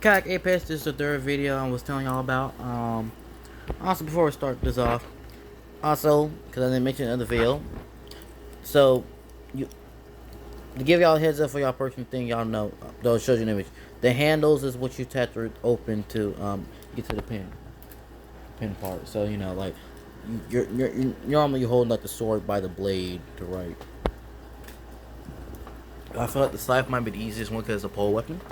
Kayak Apex, this is the third video I was telling y'all about. Also, before we start this off, also, because I didn't mention it in the video, so, you to give y'all a heads up for y'all personal thing, y'all know, though it shows you an image. The handles is what you tap to open to get to the pin part. So, you know, like, you're normally holding like the sword by the blade to right. I feel like the scythe might be the easiest one because it's a pole weapon.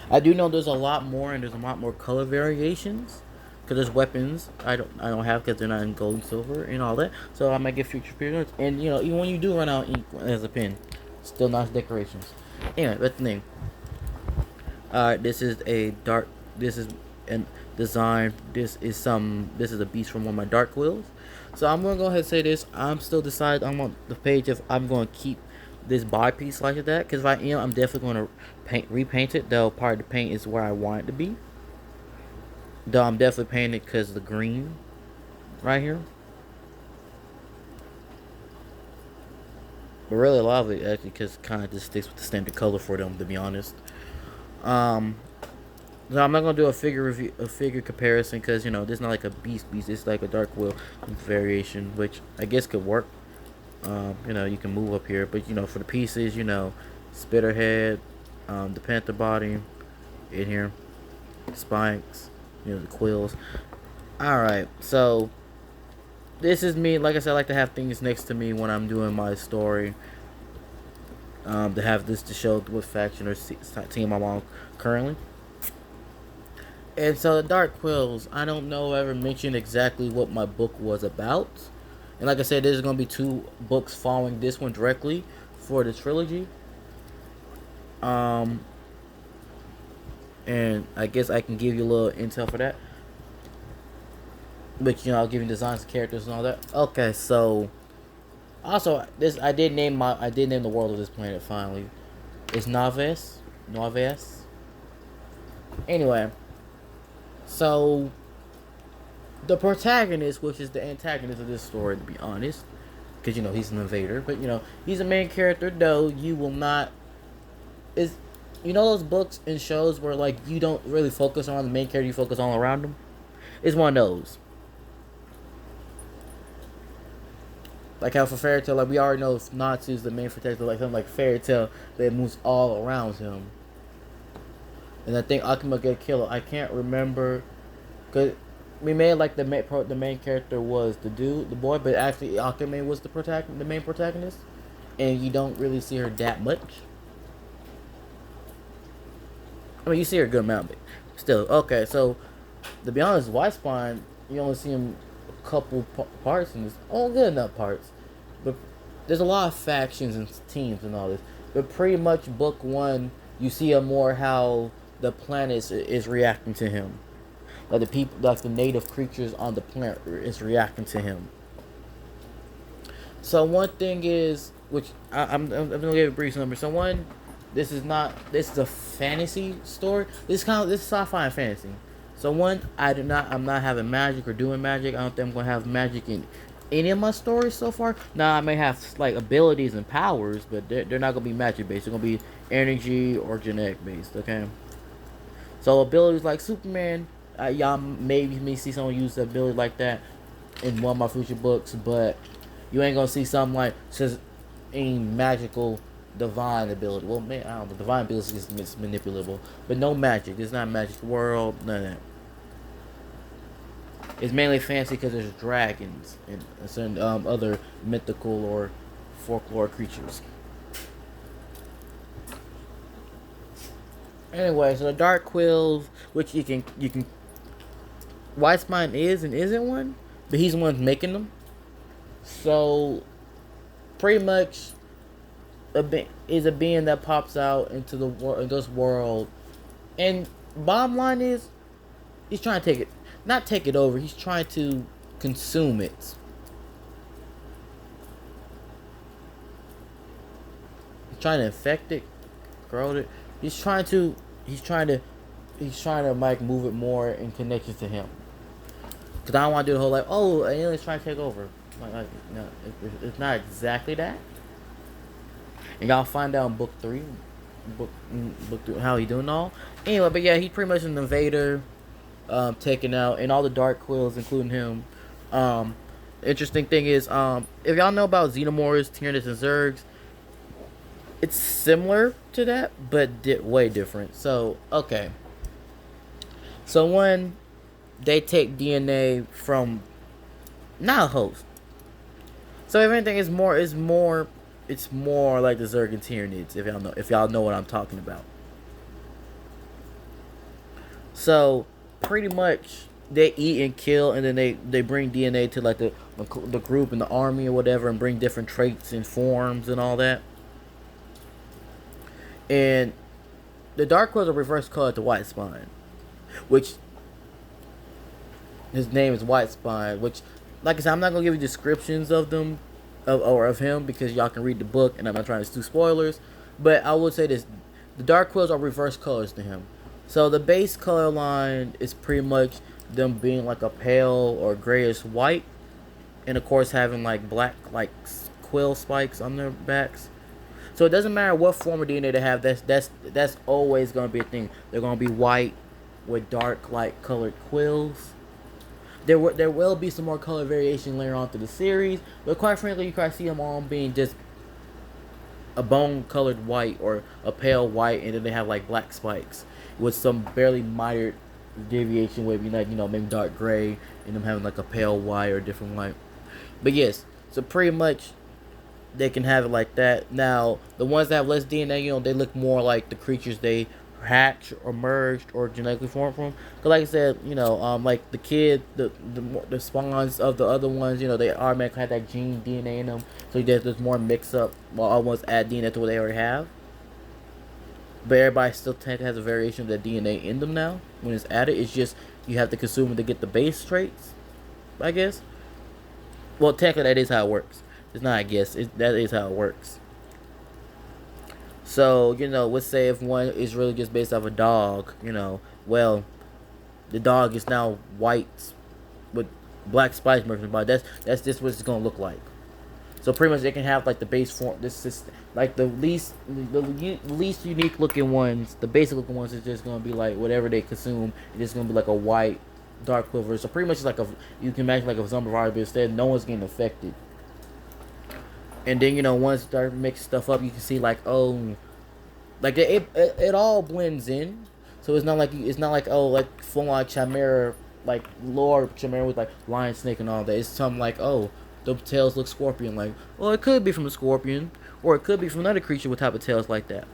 I do know there's a lot more, and there's a lot more color variations. Because there's weapons I don't have because they're not in gold and silver and all that. So I might get future periods. And you know, even when you do run out ink as a pin, still nice decorations. Anyway, that's the name. Alright, this is a dark. This is a design. This is a beast from one of my darkquills. So I'm gonna go ahead and say this. I'm still deciding. I'm on the page if I'm gonna keep this body piece like that. Because if I am, I'm definitely gonna repaint it. Though part of the paint is where I want it to be. Though I'm definitely painting it because of the green right here. But really a lot of it actually because kind of just sticks with the standard color for them, to be honest. So I'm not gonna do a figure review, a figure comparison, because you know this is not like a beast. It's like a darkquill variation, which I guess could work. You know, you can move up here, but you know, for the pieces, you know, spitter head, the panther body in here, spikes, you know, the quills. Alright, so this is me. Like I said, I like to have things next to me when I'm doing my story. To have this to show what faction or team I'm on currently. And so the Dark Quills, I don't know if I ever mentioned exactly what my book was about. And like I said, there's going to be 2 books following this one directly for the trilogy. And I guess I can give you a little intel for that. But you know, I'll give you designs of characters and all that. Okay, so also this I did name the world of this planet finally. It's Naves. Anyway, so the protagonist, which is the antagonist of this story, to be honest, because you know he's an invader, but you know he's a main character. Though you will not you know those books and shows where like you don't really focus on the main character, you focus all around him. It's one of those. Like how for Fairy Tail, like we already know Natsu's the main protector, like something like Fairy Tail that moves all around him. And I think Akuma get killed. I can't remember, cause we made like the main character was the boy, but actually Akuma was the main protagonist, and you don't really see her that much. I mean, you see her a good amount, but still. Okay, so to be honest, White Spine, you only see him a couple parts in this. All good enough parts, but there's a lot of factions and teams and all this. But pretty much book 1, you see more how the planet is reacting to him, like the people, like the native creatures on the planet is reacting to him. So one thing is, which I'm gonna give a brief number. So one. This is a fantasy story. This is sci-fi and fantasy. So one, I'm not having magic or doing magic. I don't think I'm gonna have magic in any of my stories so far. Now I may have like abilities and powers, but they're not gonna be magic based. They're gonna be energy or genetic based. Okay. So abilities like Superman, y'all maybe may see someone use the ability like that in one of my future books, but you ain't gonna see something like says any magical divine ability. Well, man, I don't know. Divine ability is manipulable, but no magic. There's not a magic world. None of that. It's mainly fancy because there's dragons and certain other mythical or folklore creatures. Anyway, so the Dark Quills, which you can White Spine is and isn't one, but he's the one making them. So pretty much is a being that pops out into this world, and bottom line is he's trying to not take it over. He's trying to consume it. He's trying to infect it, grow it. He's trying to like move it more in connection to him. Cause I don't want to do the whole like, oh, aliens trying to take over. Like no, it's not exactly that. And y'all find out in book 3 book through how he doing all. Anyway, but yeah, he's pretty much an invader, taken out, and all the dark quills, including him. Um, Interesting thing is, if y'all know about Xenomorphs, Tyranids, and Zergs, it's similar to that, but way different. So, okay. So, one, they take DNA from not a host. So, if anything, it's more like the Zerg and Tyranids, if y'all know what I'm talking about. So, pretty much, they eat and kill, and then they bring DNA to like the group and the army or whatever, and bring different traits and forms and all that. And the dark was a reverse color to White Spine, which his name is White Spine. Which, like I said, I'm not gonna give you descriptions of them, of him, because y'all can read the book, and I'm not trying to do spoilers. But I would say this: the dark quills are reverse colors to him. So the base color line is pretty much them being like a pale or grayish white, and of course having like black like quill spikes on their backs. So it doesn't matter what form of DNA they have. That's always gonna be a thing. They're gonna be white with dark light colored quills. There will be some more color variation later on through the series, but quite frankly, you can see them all being just a bone colored white or a pale white, and then they have like black spikes with some barely minor deviation with maybe dark gray, and them having like a pale white or different white. But yes, so pretty much they can have it like that. Now, the ones that have less DNA, they look more like the creatures they hatched or merged or genetically formed from. Cause like I said, like the spawns of the other ones, they automatically have that gene DNA in them. So there's more mix up while all ones add DNA to what they already have. But everybody still technically has a variation of that DNA in them now. When it's added, it's just you have to consume it to get the base traits, I guess. Well, technically that is how it works. It's not, I guess. That is how it works. So, let's say if one is really just based off a dog, well, the dog is now white with black spikes marking the body. That's just what it's gonna look like. So pretty much they can have like the base form. This is like the least unique looking ones. The basic looking ones is just gonna be like whatever they consume. It's just gonna be like a white dark quiver. So pretty much it's like you can imagine like a zombie virus, but instead no one's getting affected. And then once you start mixing stuff up, you can see like like it all blends in. So it's not like like full on chimera, like Lord chimera with like lion snake and all that. It's something like the tails look scorpion like. Well, it could be from a scorpion, or it could be from another creature with type of tails like that.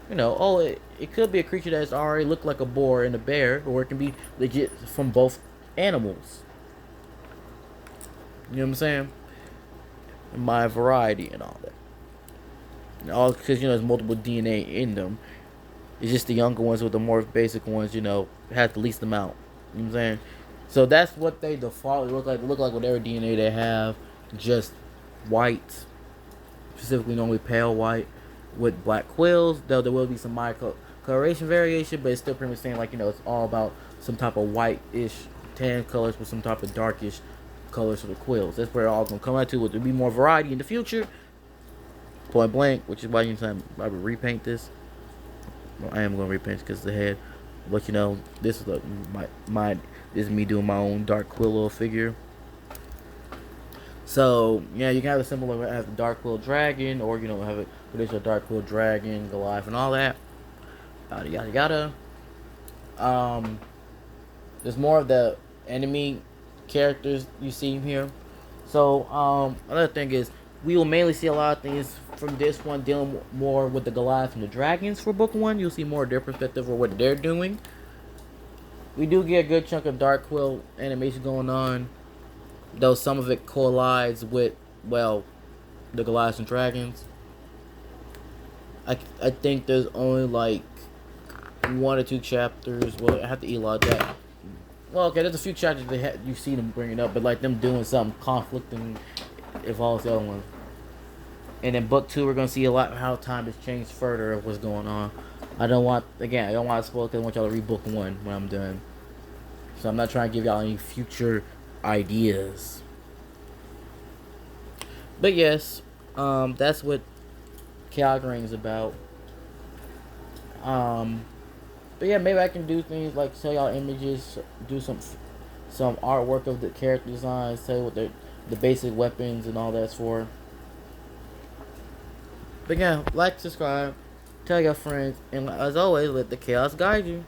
It could be a creature that's already looked like a boar and a bear, or it can be legit from both animals. You know what I'm saying? My variety and all that. All because there's multiple DNA in them. It's just the younger ones with the more basic ones, have the least amount. You know what I'm saying? So that's what they default look like. They look like whatever DNA they have, just white, specifically normally pale white with black quills. Though there will be some minor coloration variation, but it's still pretty much saying like it's all about some type of white-ish tan colors with some type of darkish colors for the quills. That's where it all gonna come out to. There'll be more variety in the future. Point blank, which is why you can I would repaint this. Well, I am gonna repaint because the head, but this is this is me doing my own dark quill little figure. So yeah, you can have a similar have the dark quill dragon, or have it traditional dark quill dragon, Goliath, and all that. Yada yada yada. There's more of the enemy characters you see here. So another thing is we will mainly see a lot of things from this one dealing more with the Goliath and the dragons for book one. You'll see more of their perspective or what they're doing. We do get a good chunk of dark quill animation going on, though some of it collides with the Goliath and dragons. I think there's only like 1 or 2 chapters. Well, I have to elide that. Well, okay, there's a few chapters you see them bringing up, but like them doing something conflicting involves the other one. And in book 2, we're gonna see a lot of how time has changed further of what's going on. I don't want to spoil because I want y'all to read book 1 when I'm done. So I'm not trying to give y'all any future ideas. But yes, that's what Calgary is about. Um, but yeah, maybe I can do things like show y'all images, do some artwork of the character designs, tell you what the basic weapons and all that's for. But yeah, like, subscribe, tell your friends, and as always, let the chaos guide you.